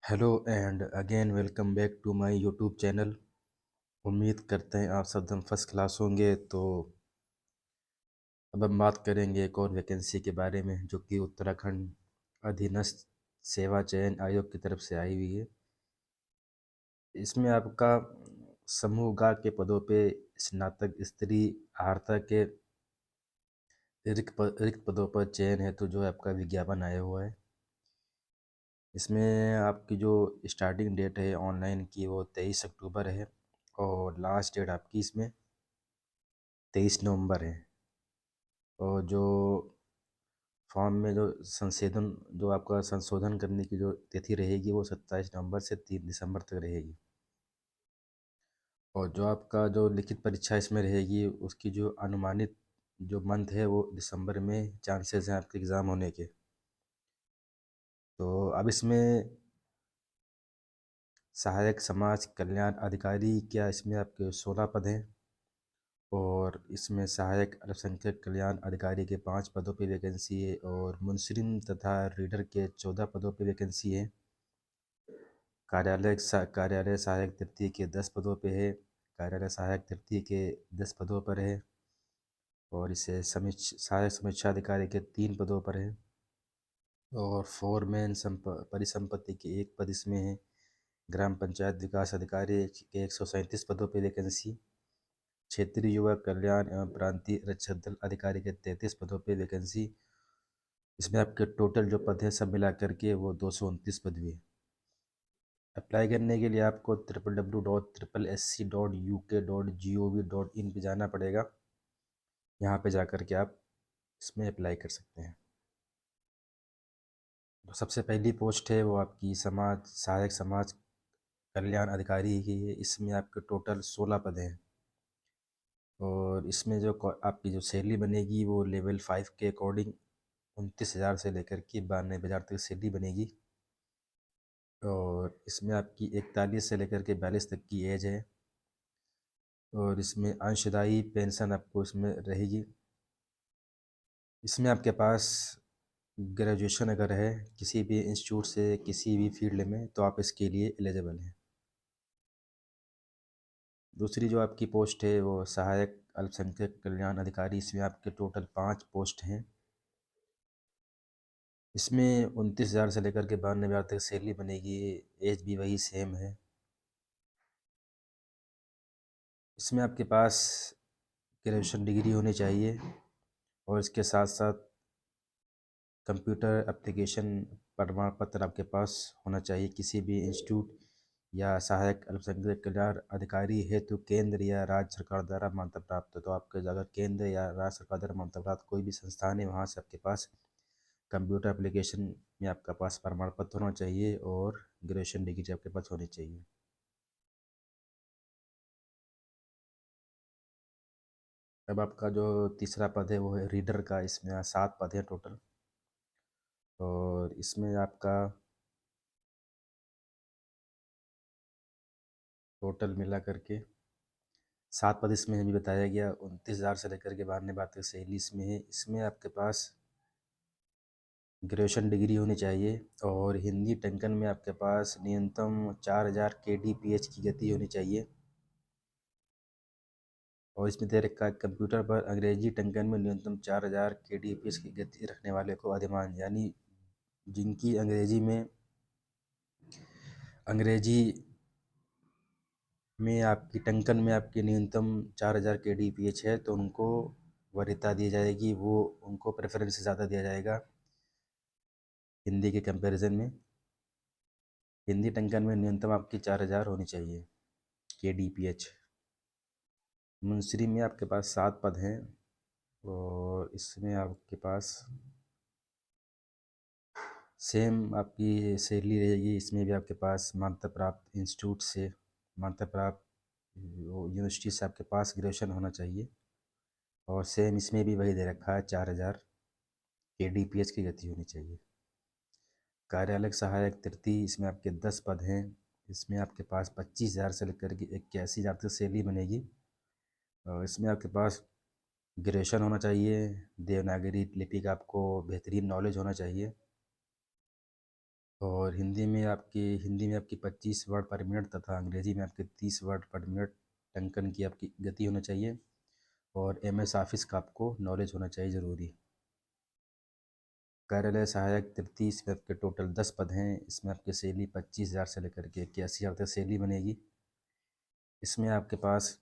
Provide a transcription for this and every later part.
Hello and again welcome back to my YouTube channel. उम्मीद करते हैं आप सब एकदम फर्स्ट क्लास होंगे। तो अब हम बात करेंगे एक और वैकेंसी के बारे में जो कि उत्तराखंड अधीनस्थ सेवा चयन आयोग की तरफ से आई हुई है। इसमें आपका समूह गा के पदों पे स्नातक स्तरीय आहारता के रिक्त पदों पर चयन है, तो जो है आपका विज्ञापन आया हुआ है। इसमें आपकी जो स्टार्टिंग डेट है ऑनलाइन की वो 23 अक्टूबर है और लास्ट डेट आपकी इसमें 23 नवंबर है। और जो फॉर्म में जो आपका संशोधन करने की जो तिथि रहेगी वो 27 नवंबर से 3 दिसंबर तक रहेगी। और जो आपका जो लिखित परीक्षा इसमें रहेगी उसकी जो अनुमानित जो मंथ है वो दिसंबर में चांसेस हैं आपके एग्ज़ाम होने के। तो अब इसमें सहायक समाज कल्याण अधिकारी क्या इसमें आपके 16 पद हैं और इसमें सहायक अल्पसंख्यक कल्याण अधिकारी के 5 पदों पे वैकेंसी है और मुंसलिम तथा रीडर के 14 पदों पे वैकेंसी है। कार्यालय सहायक तृतीय के 10 पदों पे है। कार्यालय सहायक तृतीय के 10 पदों पर है और इसे सहायक समीक्षा अधिकारी के 3 पदों पर है और फोरमैन परिसंपत्ति के 1 पद इसमें है। ग्राम पंचायत विकास अधिकारी के 137 पदों पे वैकेंसी। क्षेत्रीय युवा कल्याण एवं प्रांतीय रक्षक दल अधिकारी के 33 पदों पे वैकेंसी। इसमें आपके टोटल जो पद हैं सब मिला करके वो 229 पद भी है। अप्लाई करने के लिए आपको www.SSC.uk.gov.in पे जाना पड़ेगा। यहाँ पे जा कर के आप इसमें अप्लाई कर सकते हैं। तो सबसे पहली पोस्ट है वो आपकी सहायक समाज कल्याण अधिकारी की है। इसमें आपके टोटल 16 पद हैं और इसमें जो आपकी जो सैलरी बनेगी वो लेवल 5 के अकॉर्डिंग 29,000 से लेकर के 92,000 तक सैलरी बनेगी। और इसमें आपकी 41 से लेकर के 42 तक की एज है और इसमें अंशदायी पेंशन आपको इसमें रहेगी। इसमें आपके पास ग्रेजुएशन अगर है किसी भी इंस्टीट्यूट से किसी भी फील्ड में तो आप इसके लिए एलिजिबल हैं। दूसरी जो आपकी पोस्ट है वो सहायक अल्पसंख्यक कल्याण अधिकारी। इसमें आपके टोटल 5 पोस्ट हैं। इसमें 29,000 से लेकर के 92,000 तक सैलरी बनेगी। एज भी वही सेम है। इसमें आपके पास ग्रेजुएशन डिग्री होनी चाहिए और इसके साथ साथ कंप्यूटर एप्लीकेशन प्रमाण पत्र आपके पास होना चाहिए। किसी भी इंस्टीट्यूट या सहायक अल्पसंख्यक कल्याण अधिकारी हेतु केंद्र या राज्य सरकार द्वारा मान्यता प्राप्त है। तो आपके अगर केंद्र या राज्य सरकार द्वारा मान्यता प्राप्त कोई भी संस्थान है वहाँ से आपके पास कंप्यूटर एप्लीकेशन में आपका पास प्रमाण पत्र होना चाहिए और ग्रेजुएशन डिग्री आपके पास होनी चाहिए। अब आपका जो तीसरा पद है वो है रीडर का। इसमें 7 पद हैं टोटल और इसमें आपका टोटल मिला करके 7 पद इसमें भी बताया गया। 29,000 से लेकर के 92,000 तक सैलरी इसमें है। इसमें आपके पास ग्रेजुएशन डिग्री होनी चाहिए और हिंदी टंकन में आपके पास न्यूनतम 4,000 kbps की गति होनी चाहिए। और इसमें दे रखा है कंप्यूटर पर अंग्रेजी टंकन में न्यूनतम 4,000 kbps की गति रखने वाले को अधिमान, यानी जिनकी अंग्रेजी में आपकी टंकन में आपकी न्यूनतम 4,000 kbps है तो उनको वरीयता दी जाएगी, वो उनको प्रेफरेंस ज़्यादा दिया जाएगा हिंदी के कंपैरिजन में। हिंदी टंकन में न्यूनतम आपकी 4,000 होनी चाहिए kbps। मुंसरी में आपके पास 7 पद हैं और इसमें आपके पास सेम आपकी सैलरी रहेगी। इसमें भी आपके पास मान्यता प्राप्त इंस्टीट्यूट से मान्यता प्राप्त यूनिवर्सिटी से आपके पास ग्रेजुएशन होना चाहिए और सेम इसमें भी वही दे रखा है 4,000 kbps की गति होनी चाहिए। कार्यालय सहायक तृतीय, इसमें आपके 10 पद हैं। इसमें आपके पास 25,000 से लेकर के 81,000 तक सैलरी बनेगी और इसमें आपके पास ग्रेजुएशन होना चाहिए। देवनागरी लिपि का आपको बेहतरीन नॉलेज होना चाहिए और हिंदी में आपकी 25 वर्ड पर मिनट तथा अंग्रेजी में आपके 30 वर्ड पर मिनट टंकन की आपकी गति होना चाहिए। और MS ऑफिस का आपको नॉलेज होना चाहिए ज़रूरी। कार्यालय सहायक तृतीय, इसमें आपके टोटल 10 पद हैं। इसमें आपकी सैलरी 25,000 से लेकर के 81,000 तक सैलरी बनेगी। इसमें आपके पास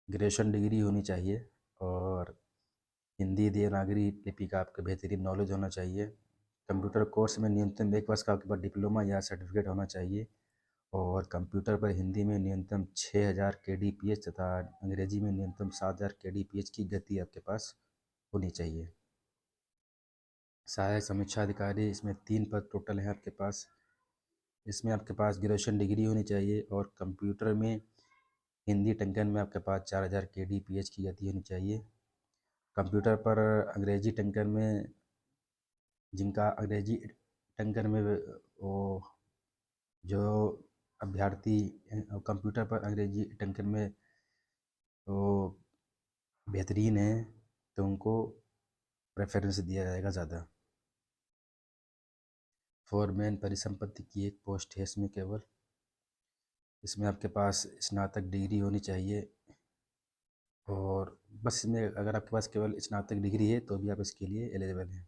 ग्रेजुएशन डिग्री होनी चाहिए और हिंदी देवनागरी लिपि का आपका बेहतरीन नॉलेज होना चाहिए। कंप्यूटर कोर्स में न्यूनतम 1 वर्ष का आपके पास डिप्लोमा या सर्टिफिकेट होना चाहिए। और कंप्यूटर पर हिंदी में न्यूनतम 6,000 kbps तथा अंग्रेजी में न्यूनतम 7,000 kbps की गति आपके पास होनी चाहिए। सहायक समीक्षा अधिकारी, इसमें 3 पद टोटल हैं आपके पास। इसमें आपके पास ग्रेजुएशन डिग्री होनी चाहिए और कंप्यूटर में हिंदी टंकन में आपके पास 4,000 kbps की गति होनी चाहिए। कंप्यूटर पर अंग्रेजी टंकन में, जिनका अंग्रेजी टंकन में वो जो अभ्यर्थी कंप्यूटर पर अंग्रेजी टंकन में वो बेहतरीन है तो उनको प्रेफरेंस दिया जाएगा ज़्यादा। फोरमैन परिसंपत्ति की एक पोस्ट है इसमें केवल। इसमें आपके पास स्नातक डिग्री होनी चाहिए और बस इसमें अगर आपके पास केवल स्नातक डिग्री है तो भी आप इसके लिए एलिजिबल हैं।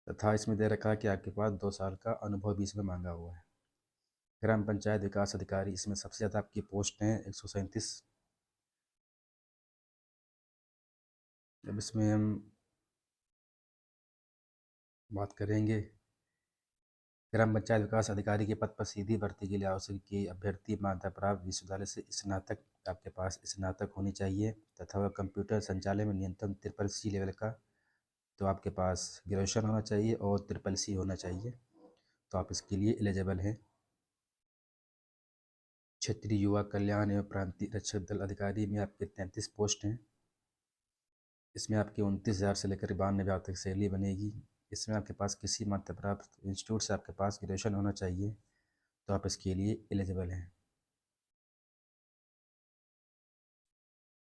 तथा इसमें दे रखा है कि आपके पास 2 साल का अनुभव भी इसमें मांगा हुआ है। ग्राम पंचायत विकास अधिकारी, इसमें सबसे ज़्यादा आपकी पोस्ट हैं 137। अब इसमें हम बात करेंगे ग्राम पंचायत विकास अधिकारी के पद पर सीधी भर्ती के लिए आवश्यक कि अभ्यर्थी मान्यता प्राप्त विश्वविद्यालय से स्नातक, आपके पास स्नातक होनी चाहिए तथा वह कंप्यूटर संचालन में न्यूनतम CCC लेवल का, तो आपके पास ग्रेजुएशन होना चाहिए और CCC होना चाहिए, तो आप इसके लिए एलिजिबल हैं। क्षेत्रीय युवा कल्याण एवं प्रांतीय रक्षक दल अधिकारी में आपके 33 पोस्ट हैं। इसमें आपके 29,000 से लेकर 92,000 तक सैलरी बनेगी। इसमें आपके पास किसी मान्यता प्राप्त इंस्टीट्यूट से आपके पास ग्रेजुएशन होना चाहिए, तो आप इसके लिए एलिजिबल हैं।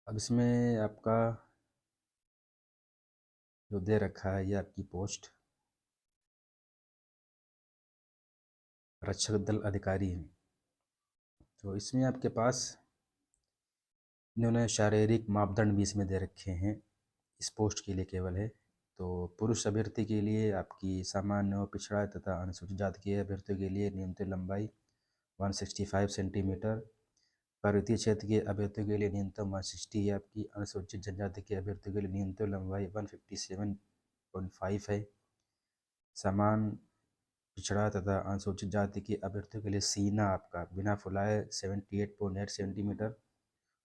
अब इसमें आपका जो दे रखा है ये आपकी पोस्ट रक्षक दल अधिकारी है, तो इसमें आपके पास इन्होंने शारीरिक मापदंड भी इसमें दे रखे हैं, इस पोस्ट के लिए केवल है। तो पुरुष अभ्यर्थी के लिए आपकी सामान्य और पिछड़ा तथा अनुसूचित जाति के अभ्यर्थियों के लिए न्यूनतम लंबाई 165 सेंटीमीटर, पर्वतीय क्षेत्र के अभ्यर्थियों के लिए न्यूनतम 160 है आपकी, अनुसूचित जनजाति के अभ्यर्थियों के लिए न्यूनतम लंबाई 157.5 है। समान पिछड़ा तथा अनुसूचित जाति के अभ्यर्थियों के लिए सीना आपका बिना फुलाए 78.8 सेंटीमीटर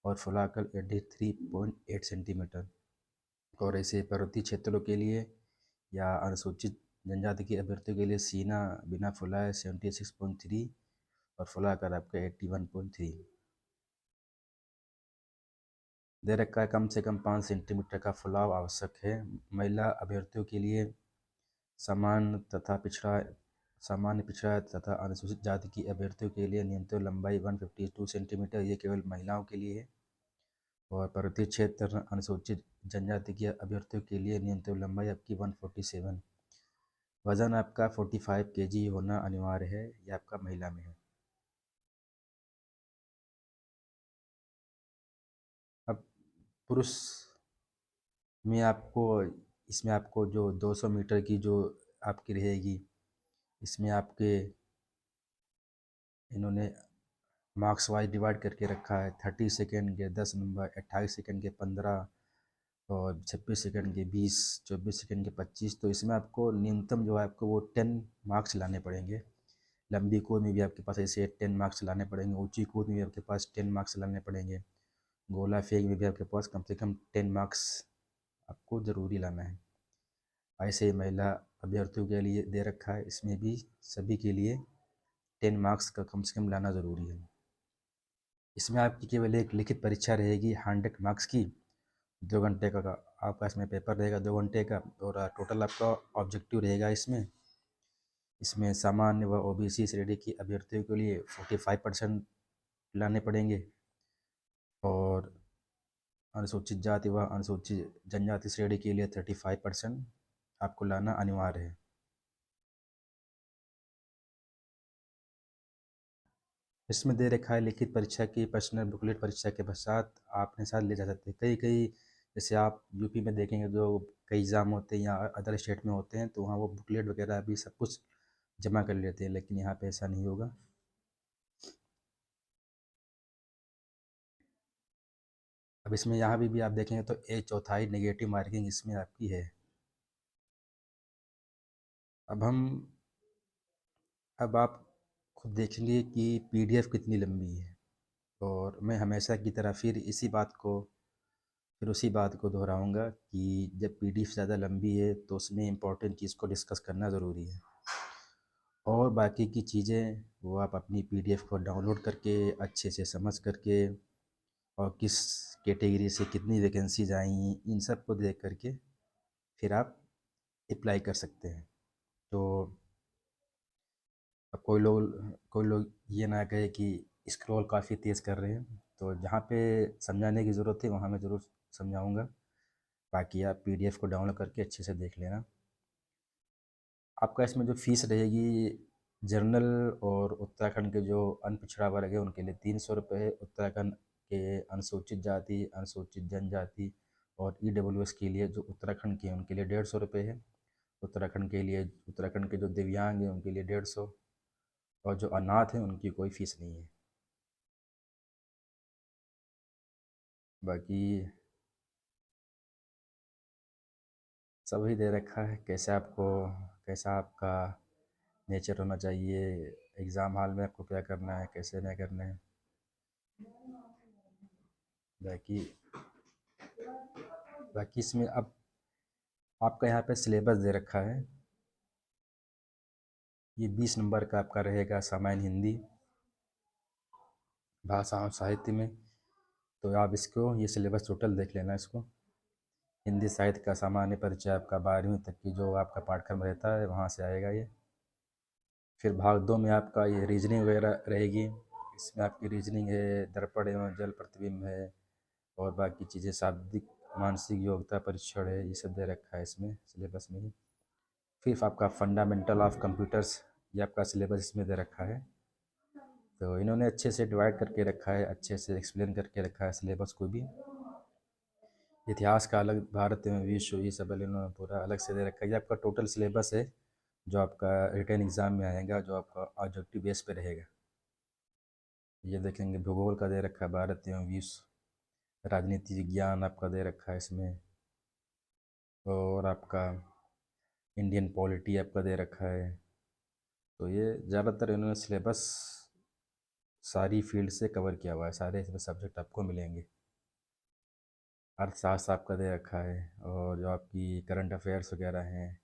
और फुलाकर 83.8 सेंटीमीटर। और ऐसे पर्वतीय क्षेत्रों के लिए या अनुसूचित जनजाति के अभ्यर्थियों के लिए सीना बिना फुलाए 76.3 और फुलाकर आपका 81.3 दे रखा है। कम से कम 5 सेंटीमीटर का फुलाव आवश्यक है। महिला अभ्यर्थियों के लिए सामान्य पिछड़ा तथा अनुसूचित जाति की अभ्यर्थियों के लिए न्यूनतम लंबाई 152 सेंटीमीटर, ये केवल महिलाओं के लिए है। और पर्वतीय क्षेत्र अनुसूचित जनजाति के अभ्यर्थियों के लिए न्यूनतम लंबाई आपकी 147। वजन आपका 45 kg होना अनिवार्य है, ये आपका महिला में है। अब पुरुष में आपको, इसमें आपको जो 200 मीटर की जो आपकी रहेगी, इसमें आपके इन्होंने मार्क्स वाइज डिवाइड करके रखा है। 30 सेकेंड के 10 नंबर, 28 सेकेंड के 15 और 26 सेकेंड के 20, 24 सेकेंड के 25। तो इसमें आपको न्यूनतम जो है आपको वो 10 मार्क्स लाने पड़ेंगे। लंबी कूद में भी आपके पास ऐसे 10 मार्क्स लाने पड़ेंगे, ऊंची कूद में भी आपके पास 10 मार्क्स लाने पड़ेंगे, गोला फेंक में भी आपके पास कम से कम 10 मार्क्स आपको ज़रूरी लाना है। ऐसे ही महिला अभ्यर्थियों के लिए दे रखा है, इसमें भी सभी के लिए 10 मार्क्स का कम से कम लाना ज़रूरी है। इसमें आपकी केवल एक लिखित परीक्षा रहेगी 100 मार्क्स की, 2 घंटे का आपका इसमें पेपर रहेगा 2 घंटे का, और टोटल आपका ऑब्जेक्टिव रहेगा इसमें सामान्य व OBC श्रेणी की अभ्यर्थियों के लिए 45% लाने पड़ेंगे और अनुसूचित जाति व अनुसूचित जनजाति श्रेणी के लिए 35%, आपको लाना अनिवार्य है। इसमें दे रखा है लिखित परीक्षा की पर्सनल बुकलेट परीक्षा के पश्चात आप अपने साथ ले जा सकते हैं। कई कई जैसे आप यूपी में देखेंगे जो कई एग्ज़ाम होते हैं या अदर स्टेट में होते हैं तो वहाँ वो बुकलेट वगैरह भी सब कुछ जमा कर लेते हैं, लेकिन यहाँ पे ऐसा नहीं होगा। अब इसमें यहाँ भी आप देखेंगे तो 1/4 नेगेटिव मार्किंग इसमें आपकी है। अब हम अब आप खुद देखेंगे कि पीडीएफ कितनी लंबी है, और मैं हमेशा की तरह फिर उसी बात को दोहराऊंगा कि जब पीडीएफ ज़्यादा लंबी है तो उसमें इम्पोर्टेंट चीज़ को डिस्कस करना ज़रूरी है, और बाकी की चीज़ें वो आप अपनी पीडीएफ को डाउनलोड करके अच्छे से समझ करके और किस कैटेगरी से कितनी वैकेंसीज आई इन सब को देख करके फिर आप अप्लाई कर सकते हैं। तो अब कोई लोग ये ना कहे कि स्क्रॉल काफ़ी तेज़ कर रहे हैं, तो जहाँ पे समझाने की ज़रूरत है वहाँ मैं ज़रूर समझाऊँगा। बाकी आप पीडीएफ को डाउनलोड करके अच्छे से देख लेना। आपका इसमें जो फ़ीस रहेगी, जनरल और उत्तराखंड के जो अनपिछड़ा वर्ग है उनके लिए 300 रुपये है। उत्तराखंड के अनुसूचित जाति, अनुसूचित जनजाति और ईडब्ल्यूएस के लिए जो उत्तराखंड के हैं उनके लिए 150 रुपये है। उत्तराखंड के जो दिव्यांग हैं उनके लिए 150, और जो अनाथ हैं उनकी कोई फ़ीस नहीं है। बाकी सभी दे रखा है कैसा आपका नेचर होना चाहिए, एग्ज़ाम हॉल में आपको क्या करना है, कैसे नहीं करना है। बाकी बाकी इसमें अब आपका यहाँ पे सिलेबस दे रखा है। ये 20 नंबर का आपका रहेगा सामान्य हिंदी भाषा और साहित्य में। तो आप इसको ये सिलेबस टोटल देख लेना इसको। हिंदी साहित्य का सामान्य परिचय आपका 12वीं तक की जो आपका पाठ्यक्रम रहता है वहाँ से आएगा ये। फिर भाग 2 में आपका ये रीजनिंग वगैरह रहेगी। इसमें आपकी रीजनिंग है, दर्पण एवं जल प्रतिबिंब है, और बाकी चीज़ें शाब्दिक मानसिक योग्यता परीक्षण है, ये सब दे रखा है इसमें सिलेबस में ही। फिर आपका फंडामेंटल ऑफ कंप्यूटर्स, ये आपका सिलेबस इसमें दे रखा है। तो इन्होंने अच्छे से डिवाइड करके रखा है, अच्छे से एक्सप्लेन करके रखा है सिलेबस को भी। इतिहास का अलग, भारत एवं विश्व, ये सब इन्होंने पूरा अलग से दे रखा है। ये आपका टोटल सिलेबस है जो आपका रिटन एग्ज़ाम में आएगा, जो आपका ऑब्जेक्टिव बेस पे रहेगा। ये देखेंगे भूगोल का दे रखा है, भारत एवं विश्व। राजनीति विज्ञान आपका दे रखा है इसमें, और आपका इंडियन पॉलिटी आपका दे रखा है। तो ये ज़्यादातर इन्होंने सिलेबस सारी फील्ड से कवर किया हुआ है, सारे इसमें सब्जेक्ट आपको मिलेंगे। अर्थशास्त्र आपका दे रखा है, और जो आपकी करंट अफेयर्स वगैरह हैं,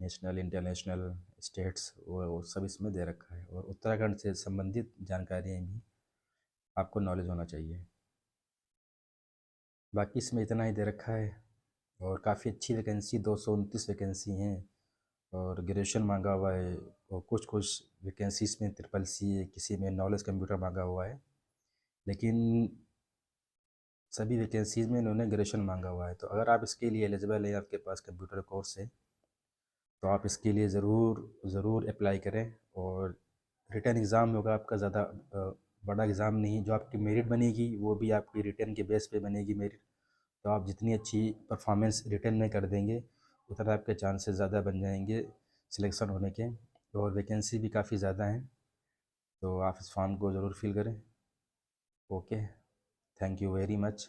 नेशनल इंटरनेशनल स्टेट्स, वो सब इसमें दे रखा है, और उत्तराखंड से संबंधित जानकारियाँ भी आपको नॉलेज होना चाहिए। बाकी इसमें इतना ही दे रखा है, और काफ़ी अच्छी वैकेंसी 229 वैकेंसी हैं, और ग्रेजुएशन मांगा हुआ है, और कुछ कुछ वैकेंसीज में ट्रिपल सी है, किसी में नॉलेज कंप्यूटर मांगा हुआ है, लेकिन सभी वैकेंसीज में इन्होंने ग्रेजुएशन मांगा हुआ है। तो अगर आप इसके लिए एलिजिबल हैं, आपके पास कंप्यूटर कोर्स है, तो आप इसके लिए ज़रूर ज़रूर अप्लाई करें। और रिटन एग्ज़ाम होगा आपका, ज़्यादा बड़ा एग्ज़ाम नहीं, जो आपकी मेरिट बनेगी वो भी आपकी रिटन के बेस पे बनेगी मेरिट। तो आप जितनी अच्छी परफॉर्मेंस रिटन में कर देंगे उतना आपके चांसेस ज़्यादा बन जाएंगे सिलेक्शन होने के, और वैकेंसी भी काफ़ी ज़्यादा हैं। तो आप इस फॉर्म को ज़रूर फिल करें। Okay, thank you very much.